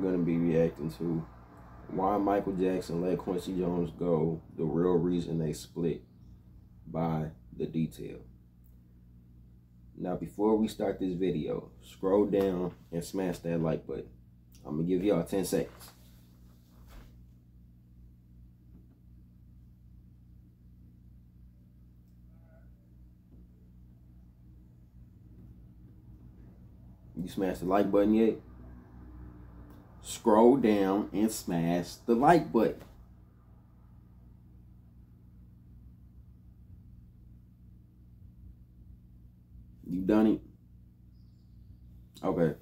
going to be reacting to why Michael Jackson let Quincy Jones go, the real reason they split, by The Detail. Now, before we start this video, scroll down and smash that like button. I'm going to give y'all 10 seconds. You smash the like button yet? Scroll down and smash the like button. You done it? Okay.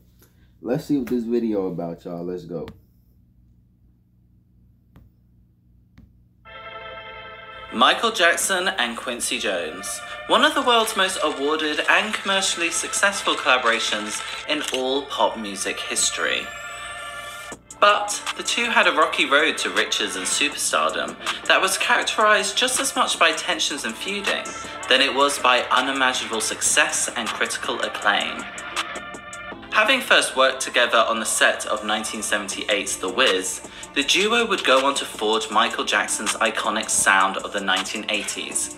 Let's see what this video about, y'all. Let's go. Michael Jackson and Quincy Jones, one of the world's most awarded and commercially successful collaborations in all pop music history. But the two had a rocky road to riches and superstardom that was characterized just as much by tensions and feuding than it was by unimaginable success and critical acclaim. Having first worked together on the set of 1978's The Wiz, the duo would go on to forge Michael Jackson's iconic sound of the 1980s.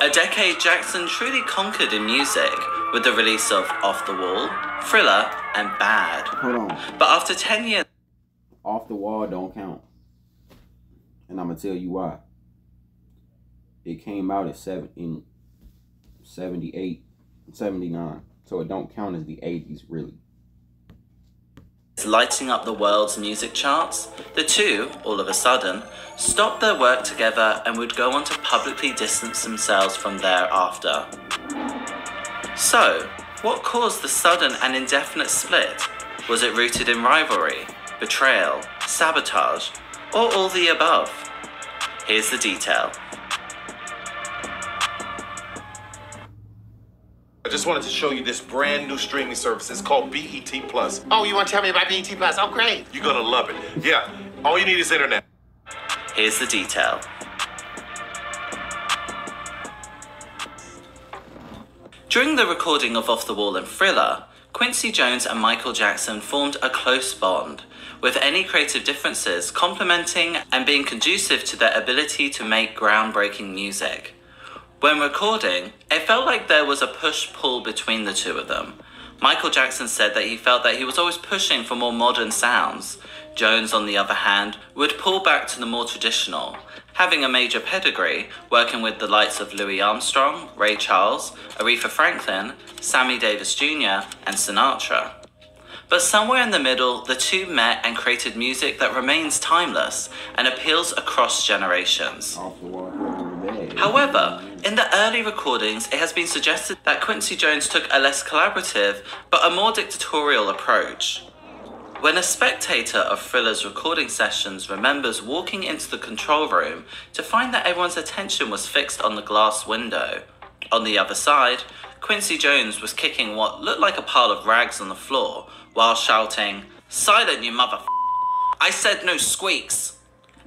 A decade Jackson truly conquered in music with the release of Off the Wall, Thriller, and Bad. Hold on. But after 10 years... Off the Wall don't count. And I'm going to tell you why. It came out in 78, 79. So it don't count as the 80s, really. Lighting up the world's music charts, the two, all of a sudden, stopped their work together and would go on to publicly distance themselves from thereafter. So, what caused the sudden and indefinite split? Was it rooted in rivalry, betrayal, sabotage, or all the above? Here's the detail. I just wanted to show you this brand new streaming service. It's called BET Plus. Oh, you want to tell me about BET Plus? Oh, great. You're gonna love it. Yeah, all you need is internet. Here's the detail. During the recording of Off the Wall and Thriller, Quincy Jones and Michael Jackson formed a close bond, with any creative differences complementing and being conducive to their ability to make groundbreaking music. When recording, it felt like there was a push-pull between the two of them. Michael Jackson said that he felt that he was always pushing for more modern sounds. Jones, on the other hand, would pull back to the more traditional, having a major pedigree, working with the likes of Louis Armstrong, Ray Charles, Aretha Franklin, Sammy Davis Jr., and Sinatra. But somewhere in the middle, the two met and created music that remains timeless and appeals across generations. However, in the early recordings, it has been suggested that Quincy Jones took a less collaborative, but a more dictatorial approach. When a spectator of Thriller's recording sessions remembers walking into the control room to find that everyone's attention was fixed on the glass window. On the other side, Quincy Jones was kicking what looked like a pile of rags on the floor while shouting, "Silent, you motherf***! I said no squeaks!"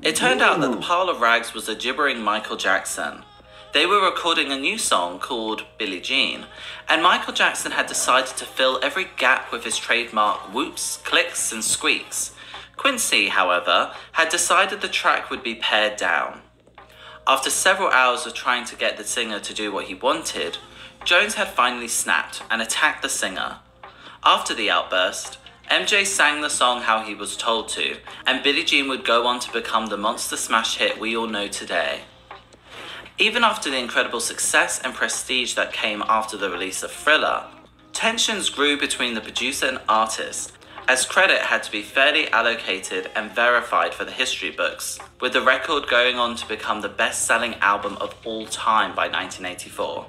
It turned out that the pile of rags was a gibbering Michael Jackson. They were recording a new song called Billie Jean, and Michael Jackson had decided to fill every gap with his trademark whoops, clicks, and squeaks. Quincy, however, had decided the track would be pared down. After several hours of trying to get the singer to do what he wanted, Jones had finally snapped and attacked the singer. After the outburst, MJ sang the song how he was told to, and Billie Jean would go on to become the monster smash hit we all know today. Even after the incredible success and prestige that came after the release of Thriller, tensions grew between the producer and artist, as credit had to be fairly allocated and verified for the history books, with the record going on to become the best-selling album of all time by 1984.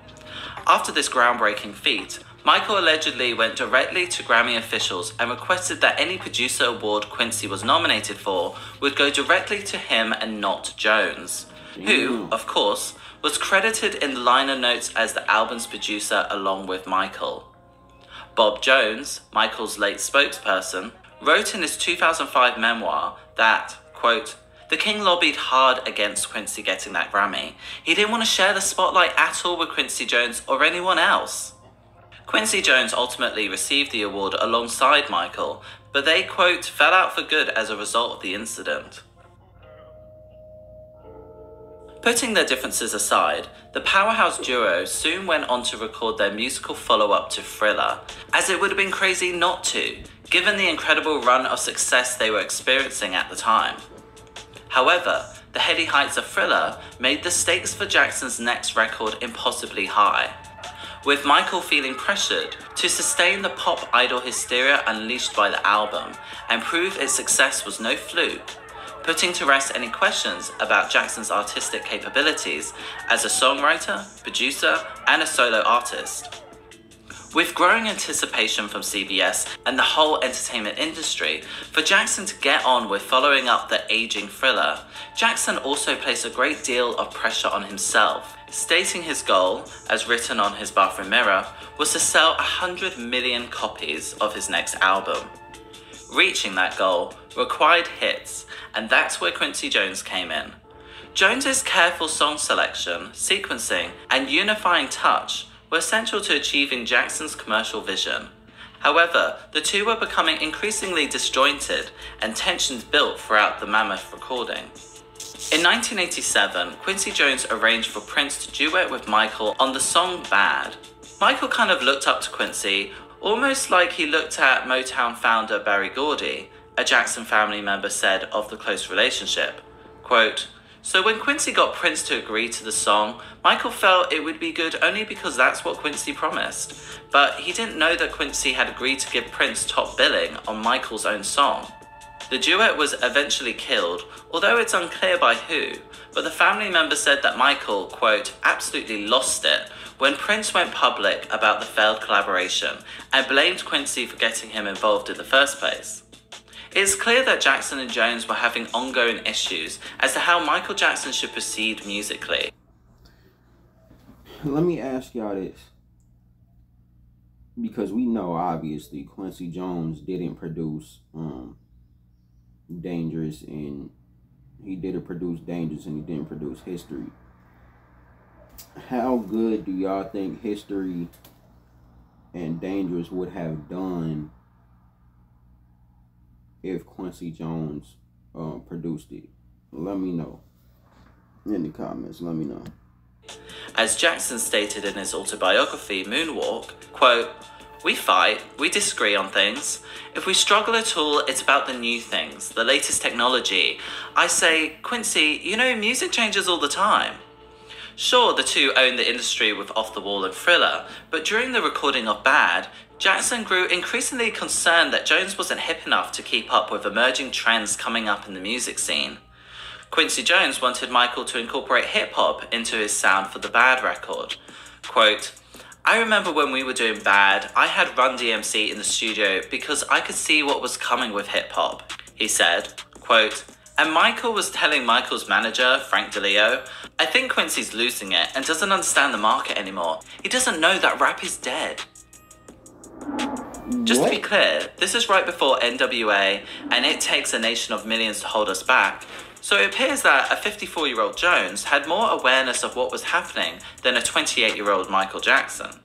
After this groundbreaking feat, Michael allegedly went directly to Grammy officials and requested that any producer award Quincy was nominated for would go directly to him and not Jones, who, of course, was credited in the liner notes as the album's producer along with Michael. Bob Jones, Michael's late spokesperson, wrote in his 2005 memoir that, quote, "The King lobbied hard against Quincy getting that Grammy. He didn't want to share the spotlight at all with Quincy Jones or anyone else." Quincy Jones ultimately received the award alongside Michael, but they, quote, fell out for good as a result of the incident. Putting their differences aside, the powerhouse duo soon went on to record their musical follow-up to Thriller, as it would have been crazy not to, given the incredible run of success they were experiencing at the time. However, the heady heights of Thriller made the stakes for Jackson's next record impossibly high, with Michael feeling pressured to sustain the pop idol hysteria unleashed by the album and prove its success was no fluke, putting to rest any questions about Jackson's artistic capabilities as a songwriter, producer, and a solo artist. With growing anticipation from CBS and the whole entertainment industry for Jackson to get on with following up the aging Thriller, Jackson also placed a great deal of pressure on himself, stating his goal, as written on his bathroom mirror, was to sell 100 million copies of his next album. Reaching that goal required hits, and that's where Quincy Jones came in. Jones's careful song selection, sequencing, and unifying touch were essential to achieving Jackson's commercial vision. However, the two were becoming increasingly disjointed, and tensions built throughout the mammoth recording. In 1987, Quincy Jones arranged for Prince to duet with Michael on the song Bad. Michael kind of looked up to Quincy, almost like he looked at Motown founder Berry Gordy, a Jackson family member said of the close relationship. Quote, "So when Quincy got Prince to agree to the song, Michael felt it would be good only because that's what Quincy promised. But he didn't know that Quincy had agreed to give Prince top billing on Michael's own song. The duet was eventually killed, although it's unclear by who, but the family member said that Michael, quote, absolutely lost it when Prince went public about the failed collaboration and blamed Quincy for getting him involved in the first place. It's clear that Jackson and Jones were having ongoing issues as to how Michael Jackson should proceed musically." Let me ask y'all this, because we know obviously Quincy Jones didn't produce Dangerous, and he didn't produce Dangerous, and he didn't produce History. How good do y'all think History and Dangerous would have done if Quincy Jones produced it? Let me know in the comments. Let me know. As Jackson stated in his autobiography, Moonwalk, quote, "We fight, we disagree on things. If we struggle at all, it's about the new things, the latest technology. I say, Quincy, you know, music changes all the time." Sure, the two own the industry with Off the Wall and Thriller, but during the recording of Bad, Jackson grew increasingly concerned that Jones wasn't hip enough to keep up with emerging trends coming up in the music scene. Quincy Jones wanted Michael to incorporate hip-hop into his sound for the Bad record. Quote, "I remember when we were doing Bad, I had Run DMC in the studio because I could see what was coming with hip-hop," he said. Quote, "And Michael was telling Michael's manager, Frank DeLeo, I think Quincy's losing it and doesn't understand the market anymore. He doesn't know that rap is dead." Just to be clear, this is right before NWA and It Takes a Nation of Millions to Hold Us Back, so it appears that a 54-year-old Jones had more awareness of what was happening than a 28-year-old Michael Jackson.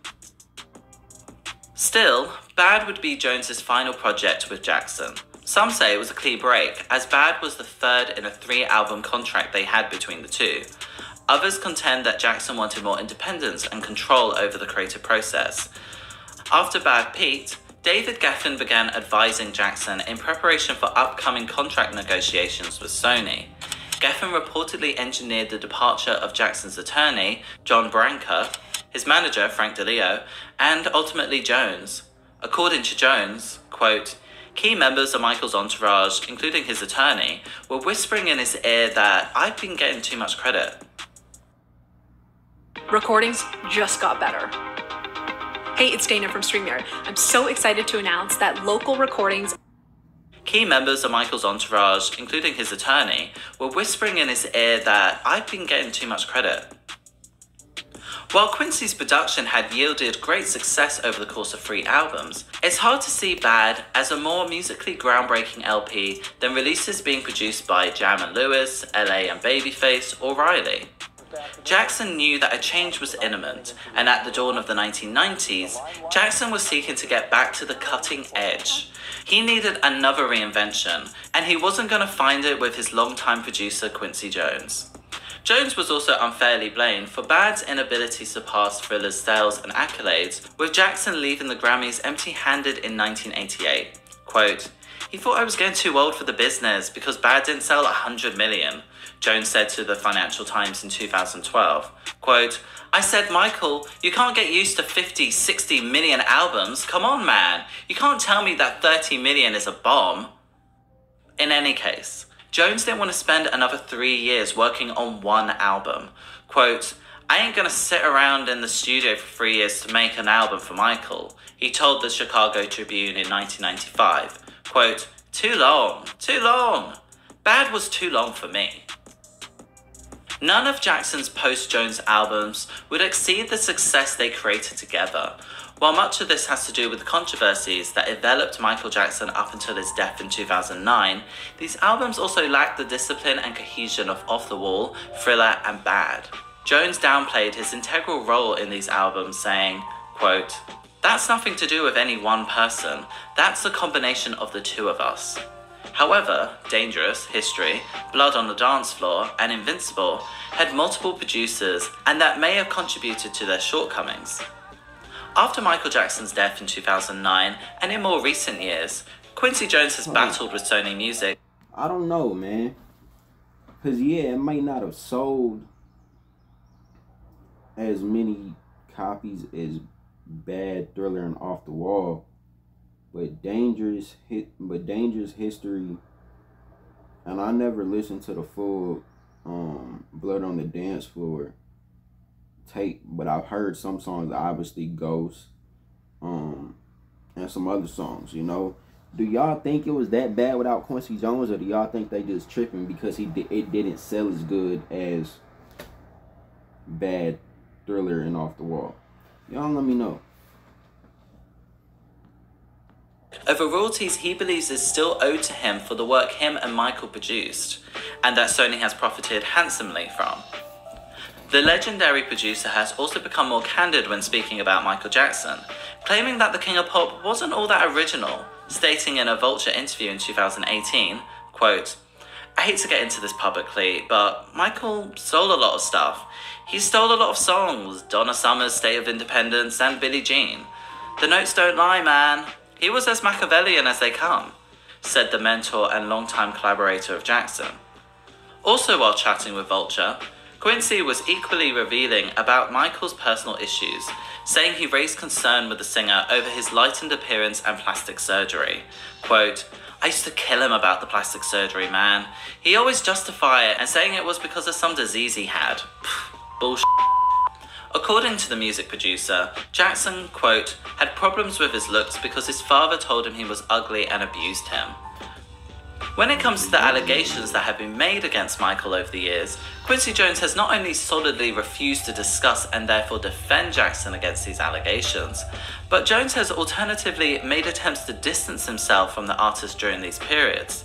Still, Bad would be Jones's final project with Jackson. Some say it was a clean break, as Bad was the third in a 3-album contract they had between the two. Others contend that Jackson wanted more independence and control over the creative process. After Bad peaked, David Geffen began advising Jackson in preparation for upcoming contract negotiations with Sony. Geffen reportedly engineered the departure of Jackson's attorney, John Branca, his manager, Frank DeLeo, and ultimately Jones. According to Jones, quote, "Key members of Michael's entourage, including his attorney, were whispering in his ear that I've been getting too much credit." Recordings just got better. Hey, it's Dana from StreamYard. I'm so excited to announce that local recordings. Key members of Michael's entourage, including his attorney, were whispering in his ear that I've been getting too much credit. While Quincy's production had yielded great success over the course of 3 albums, it's hard to see Bad as a more musically groundbreaking LP than releases being produced by Jam & Lewis, LA and Babyface, or Riley. Jackson knew that a change was imminent, and at the dawn of the 1990s, Jackson was seeking to get back to the cutting edge. He needed another reinvention, and he wasn't going to find it with his longtime producer Quincy Jones. Jones was also unfairly blamed for Bad's inability to surpass Thriller's sales and accolades, with Jackson leaving the Grammys empty-handed in 1988. Quote, "He thought I was getting too old for the business because Bad didn't sell 100 million, Jones said to the Financial Times in 2012. Quote, "I said, Michael, you can't get used to 50, 60 million albums. Come on, man. You can't tell me that 30 million is a bomb." In any case, Jones didn't want to spend another 3 years working on one album. Quote, "I ain't gonna sit around in the studio for 3 years to make an album for Michael," he told the Chicago Tribune in 1995. Quote, too long. Bad was too long for me." None of Jackson's post-Jones albums would exceed the success they created together. While much of this has to do with the controversies that enveloped Michael Jackson up until his death in 2009, these albums also lacked the discipline and cohesion of Off the Wall, Thriller, and Bad. Jones downplayed his integral role in these albums, saying, quote, "That's nothing to do with any one person. That's the combination of the two of us." However, Dangerous, History, Blood on the Dance Floor, and Invincible had multiple producers, and that may have contributed to their shortcomings. After Michael Jackson's death in 2009, and in more recent years, Quincy Jones has battled with Sony Music. I don't know, man. Because, yeah, it might not have sold as many copies as Bad, Thriller, and Off the Wall. But Dangerous History, and I never listened to the full Blood on the Dance Floor tape, but I've heard some songs, obviously Ghost, and some other songs, you know. Do y'all think it was that bad without Quincy Jones, or do y'all think they just tripping because it didn't sell as good as Bad, Thriller, and Off the Wall? Y'all let me know. Over royalties he believes is still owed to him for the work him and Michael produced, and that Sony has profited handsomely from. The legendary producer has also become more candid when speaking about Michael Jackson, claiming that the King of Pop wasn't all that original, stating in a Vulture interview in 2018, quote, "I hate to get into this publicly, but Michael stole a lot of stuff. He stole a lot of songs, Donna Summer's State of Independence and Billie Jean. The notes don't lie, man. He was as Machiavellian as they come," said the mentor and longtime collaborator of Jackson. Also while chatting with Vulture, Quincy was equally revealing about Michael's personal issues, saying he raised concern with the singer over his lightened appearance and plastic surgery. Quote, "I used to kill him about the plastic surgery, man. He always justify it and saying it was because of some disease he had. Bullshit." According to the music producer, Jackson, quote, "had problems with his looks because his father told him he was ugly and abused him." When it comes to the allegations that have been made against Michael over the years, Quincy Jones has not only solidly refused to discuss and therefore defend Jackson against these allegations, but Jones has alternatively made attempts to distance himself from the artist during these periods.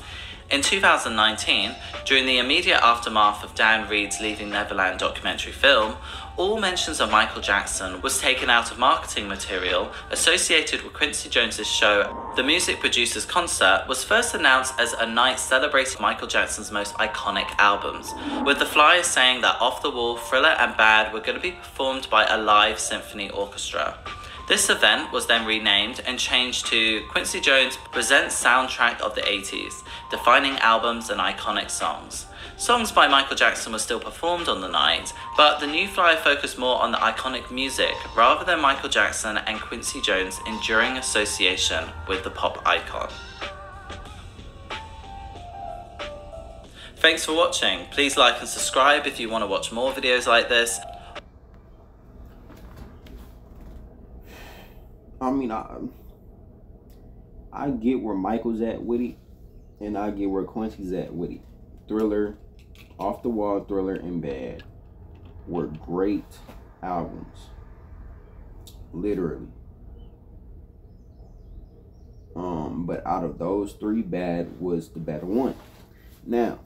In 2019, during the immediate aftermath of Dan Reed's Leaving Neverland documentary film, all mentions of Michael Jackson was taken out of marketing material associated with Quincy Jones's show. The music producer's concert was first announced as a night celebrating Michael Jackson's most iconic albums, with the flyer saying that Off the Wall, Thriller, and Bad were going to be performed by a live symphony orchestra. This event was then renamed and changed to Quincy Jones Presents Soundtrack of the 80s, defining albums and iconic songs. Songs by Michael Jackson were still performed on the night, but the new flyer focused more on the iconic music rather than Michael Jackson and Quincy Jones' enduring association with the pop icon. Thanks for watching. Please like and subscribe if you want to watch more videos like this. I mean, I get where Michael's at with it, and I get where Quincy's at with it. Thriller, Off the Wall, Thriller, and Bad were great albums. Literally. But out of those three, Bad was the better one. Now,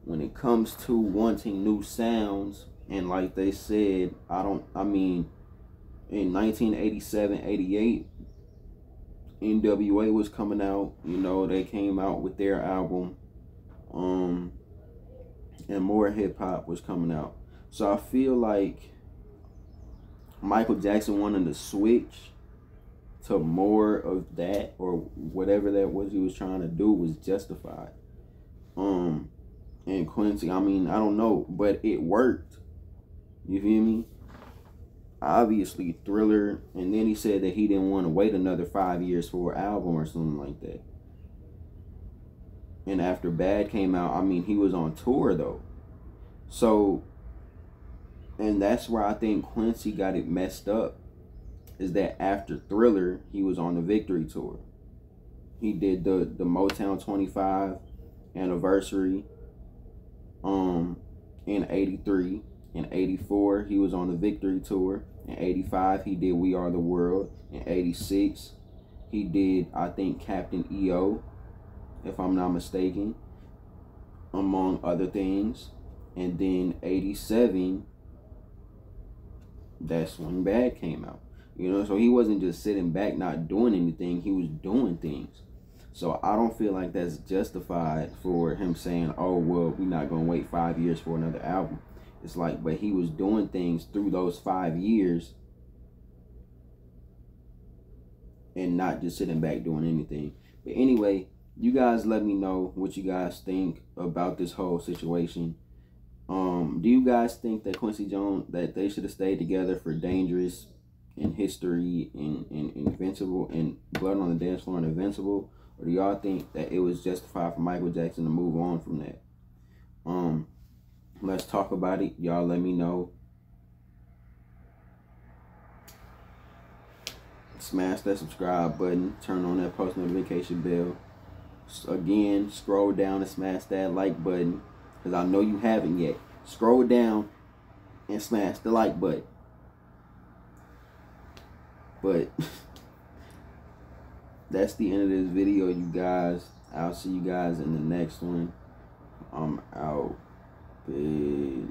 when it comes to wanting new sounds, and like they said, in 1987, 88, NWA was coming out. You know, they came out with their album. And more hip hop was coming out. So I feel like Michael Jackson wanted to switch to more of that, or whatever that was he was trying to do was justified. And Quincy, I mean, I don't know, but it worked. You feel me? Obviously, Thriller, and then he said that he didn't want to wait another 5 years for an album or something like that. And after Bad came out, I mean, he was on tour though. So, and that's where I think Quincy got it messed up, is that after Thriller, he was on the Victory Tour. He did the Motown 25 anniversary in 83. In 84, he was on the Victory Tour. In 85, he did We Are the World. In 86, he did, I think, Captain EO, if I'm not mistaken, among other things. And then 87, that's when Bad came out. You know, so he wasn't just sitting back not doing anything, he was doing things. So I don't feel like that's justified for him saying, oh, well, we're not going to wait 5 years for another album. It's like, but he was doing things through those 5 years and not just sitting back doing anything. But anyway, you guys let me know what you guys think about this whole situation. Do you guys think that Quincy Jones, that they should have stayed together for Dangerous and History and Invincible and Blood on the Dance Floor and Invincible? Or do y'all think that it was justified for Michael Jackson to move on from that? Let's talk about it. Y'all let me know. Smash that subscribe button. Turn on that post notification bell. Again, scroll down and smash that like button, because I know you haven't yet. Scroll down and smash the like button. But that's the end of this video, you guys. I'll see you guys in the next one. I'm out. Peace.